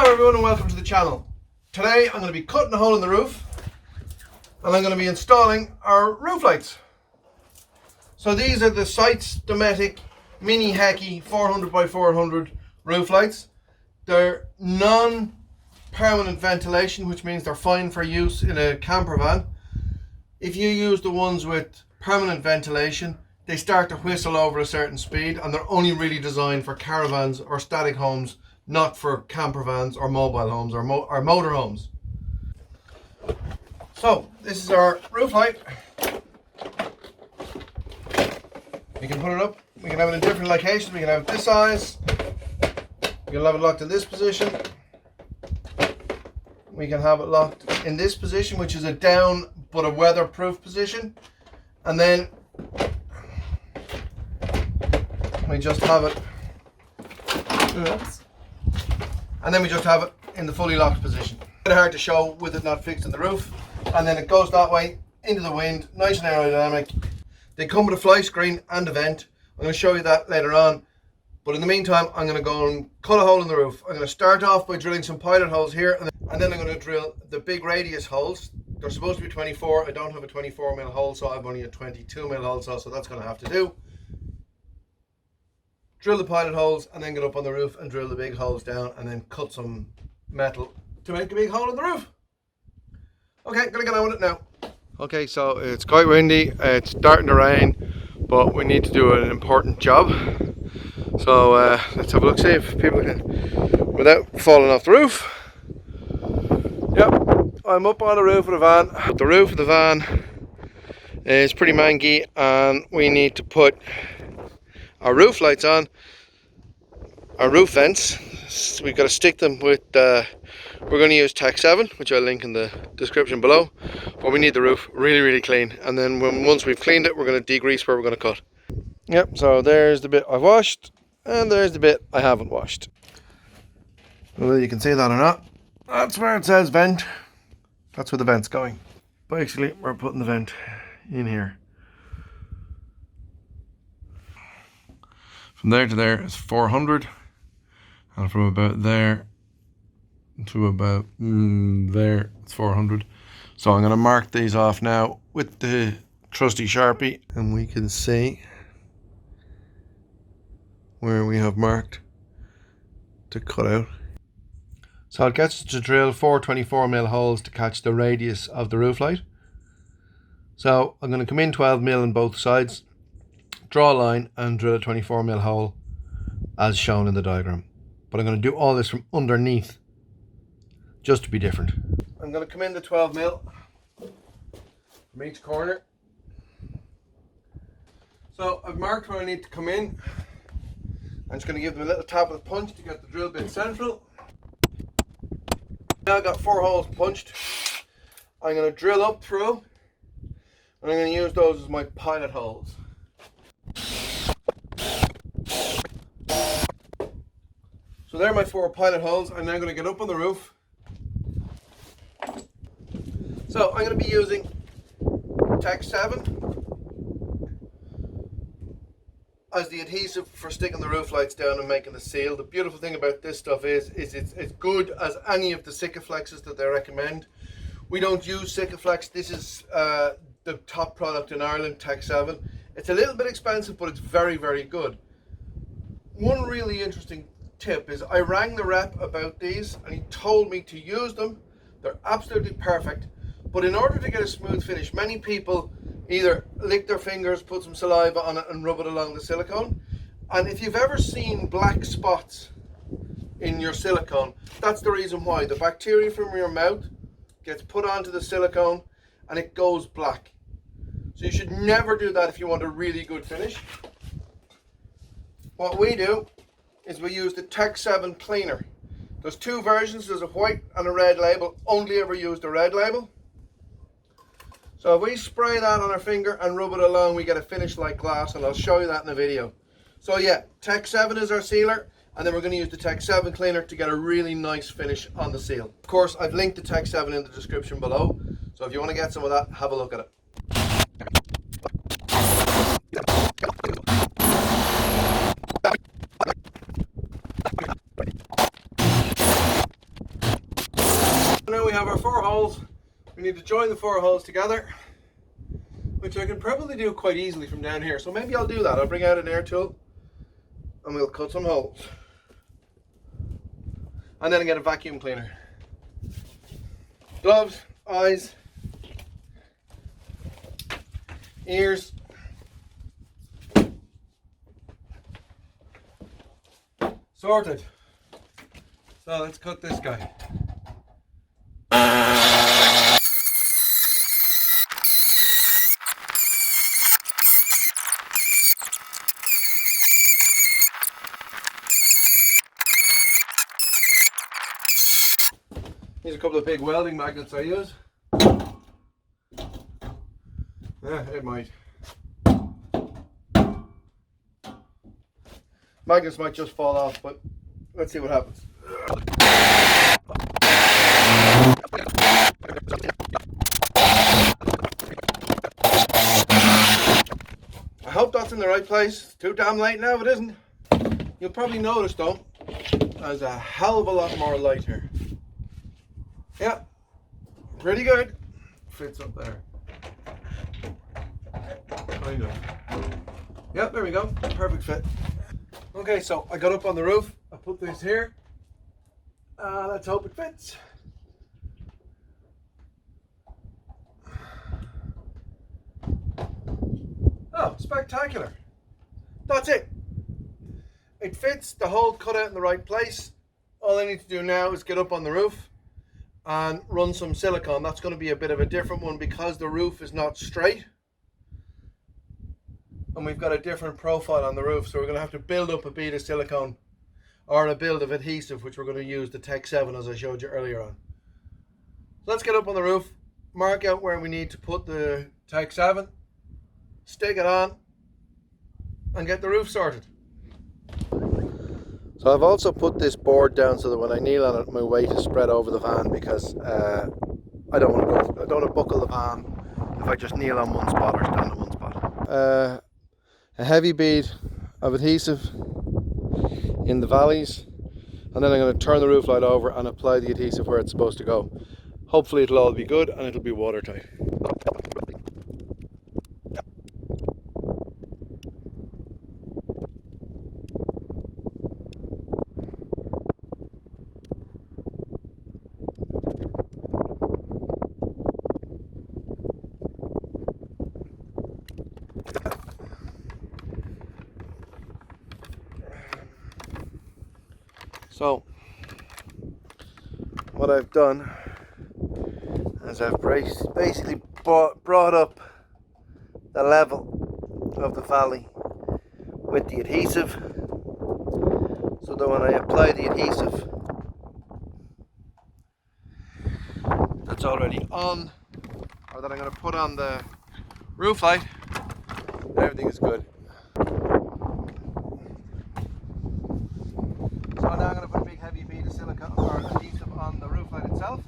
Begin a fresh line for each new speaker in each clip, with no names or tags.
Hello everyone and welcome to the channel. Today I'm going to be cutting a hole in the roof and I'm going to be installing our roof lights. So these are the Sites Dometic Mini Hecky 400 by 400 roof lights. They're non-permanent ventilation, which means they're fine for use in a camper van. If you use the ones with permanent ventilation, they start to whistle over a certain speed and they're only really designed for caravans or static homes, not for camper vans or mobile homes or motor homes. So this is our roof light. We can put it up, we can have it in different locations. We can have it this size, we can have it locked in this position, we can have it locked in this position, which is a down but a weatherproof position, and then we just have it we just have it in the fully locked position. It's hard to show with it not fixed in the roof, and then it goes that way into the wind, nice and aerodynamic. They come with a fly screen and a vent. I'm going to show you that later on, but in the meantime I'm going to go and cut a hole in the roof. I'm going to start off by drilling some pilot holes here, and then I'm going to drill the big radius holes. They're supposed to be 24. I don't have a 24mm hole saw, I've only a 22mm hole saw, so that's going to have to do. Drill the pilot holes and then get up on the roof and drill the big holes down and then cut some metal to make a big hole in the roof. Okay, gonna get on with it now. Okay, so it's quite windy, it's starting to rain, but we need to do an important job. So let's have a look, see if people can, without falling off the roof. Yep, I'm up on the roof of the van. The roof of the van is pretty mangy and we need to put our roof lights on, our roof vents. We've got to stick them with, we're going to use Tack 7, which I'll link in the description below, but we need the roof really clean, and then once we've cleaned it, we're going to degrease where we're going to cut. Yep, so there's the bit I've washed, and there's the bit I haven't washed. Whether you can see that or not, that's where it says vent. That's where the vent's going. Basically, we're putting the vent in here. From there to there is 400, and from about there to about there it's 400. So I'm going to mark these off now with the trusty Sharpie, and we can see where we have marked to cut out. So it gets us to drill 4 24mm holes to catch the radius of the roof light. So I'm going to come in 12mm on both sides, draw a line and drill a 24mm hole as shown in the diagram. But I'm going to do all this from underneath just to be different. I'm going to come in the 12mm from each corner. So I've marked where I need to come in. I'm just going to give them a little tap with a punch to get the drill bit central. Now I've got 4 holes punched. I'm going to drill up through, and I'm going to use those as my pilot holes. So there are my 4 pilot holes. I'm now going to get up on the roof. So I'm going to be using Tack 7 as the adhesive for sticking the roof lights down and making the seal. The beautiful thing about this stuff is it's good as any of the Sikaflexes that they recommend. We don't use Sikaflex. This is the top product in Ireland, Tack 7. It's a little bit expensive, but it's very good. One really interesting tip is I rang the rep about these and he told me to use them. They're absolutely perfect, but in order to get a smooth finish, many people either lick their fingers, put some saliva on it and rub it along the silicone, and if you've ever seen black spots in your silicone, that's the reason why. The bacteria from your mouth gets put onto the silicone and it goes black. So you should never do that if you want a really good finish. What we do is we use the Tack 7 cleaner. There's 2 versions, there's a white and a red label. Only ever use the red label. So if we spray that on our finger and rub it along, we get a finish like glass, and I'll show you that in a video. So yeah, Tack 7 is our sealer, and then we're going to use the Tack 7 cleaner to get a really nice finish on the seal. Of course, I've linked the Tack 7 in the description below, so if you want to get some of that, have a look at it. now we have our 4 holes. We need to join the 4 holes together, which I can probably do quite easily from down here. So maybe I'll do that. I'll bring out an air tool and we'll cut some holes. And then get a vacuum cleaner. Gloves, eyes, ears. Sorted. So let's cut this guy. Here's a couple of big welding magnets I use. Yeah, it might. Magnets might just fall off, but let's see what happens. I hope that's in the right place. It's too damn late now if it isn't. You'll probably notice though, there's a hell of a lot more light here. Yeah, pretty good. Fits up there. Kind of. Yep, there we go. Perfect fit. Okay, so I got up on the roof. I put this here. Let's hope it fits. Oh, spectacular. That's it. It fits, the hole cut out in the right place. All I need to do now is get up on the roof and run some silicone. That's going to be a bit of a different one because the roof is not straight. And we've got a different profile on the roof, so we're going to have to build up a bead of silicone or a build of adhesive, which we're going to use the Tech 7 as I showed you earlier on. So let's get up on the roof, mark out where we need to put the Tech 7, stick it on and get the roof sorted. So I've also put this board down so that when I kneel on it my weight is spread over the van, because I don't want to buckle the van if I just kneel on one spot or stand on one spot. A heavy bead of adhesive in the valleys, and then I'm going to turn the roof light over and apply the adhesive where it's supposed to go. Hopefully it'll all be good and it'll be watertight. So what I've done is I've basically brought up the level of the valley with the adhesive, so that when I apply the adhesive that's already on, or that I'm going to put on the roof light, everything is good. So now I'm going to put a big heavy bead of silicone or adhesive on the roof light itself.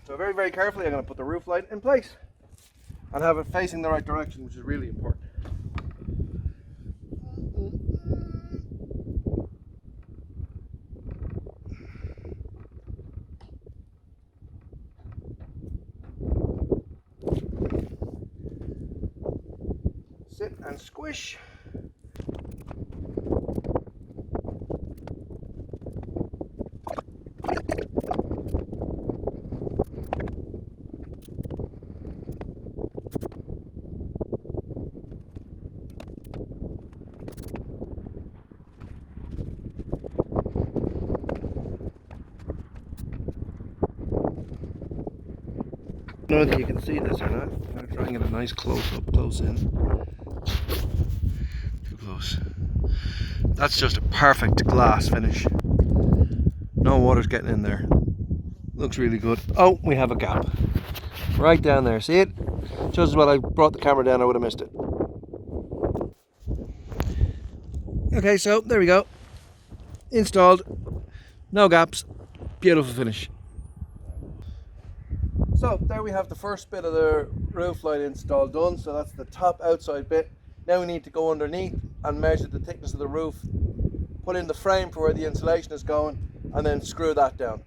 So very, very carefully I'm going to put the roof light in place and have it facing the right direction, which is really important. Sit and squish. I don't know whether you can see this or not. I'm going to try and get a nice close in. Too close. That's just a perfect glass finish. No water's getting in there. Looks really good. Oh, we have a gap. Right down there. See it? Just as well I brought the camera down, I would have missed it. Okay, so there we go. Installed. no gaps, beautiful finish. So there we have the first bit of the roof line install done. So that's the top outside bit. Now we need to go underneath and measure the thickness of the roof, put in the frame for where the insulation is going, and then screw that down.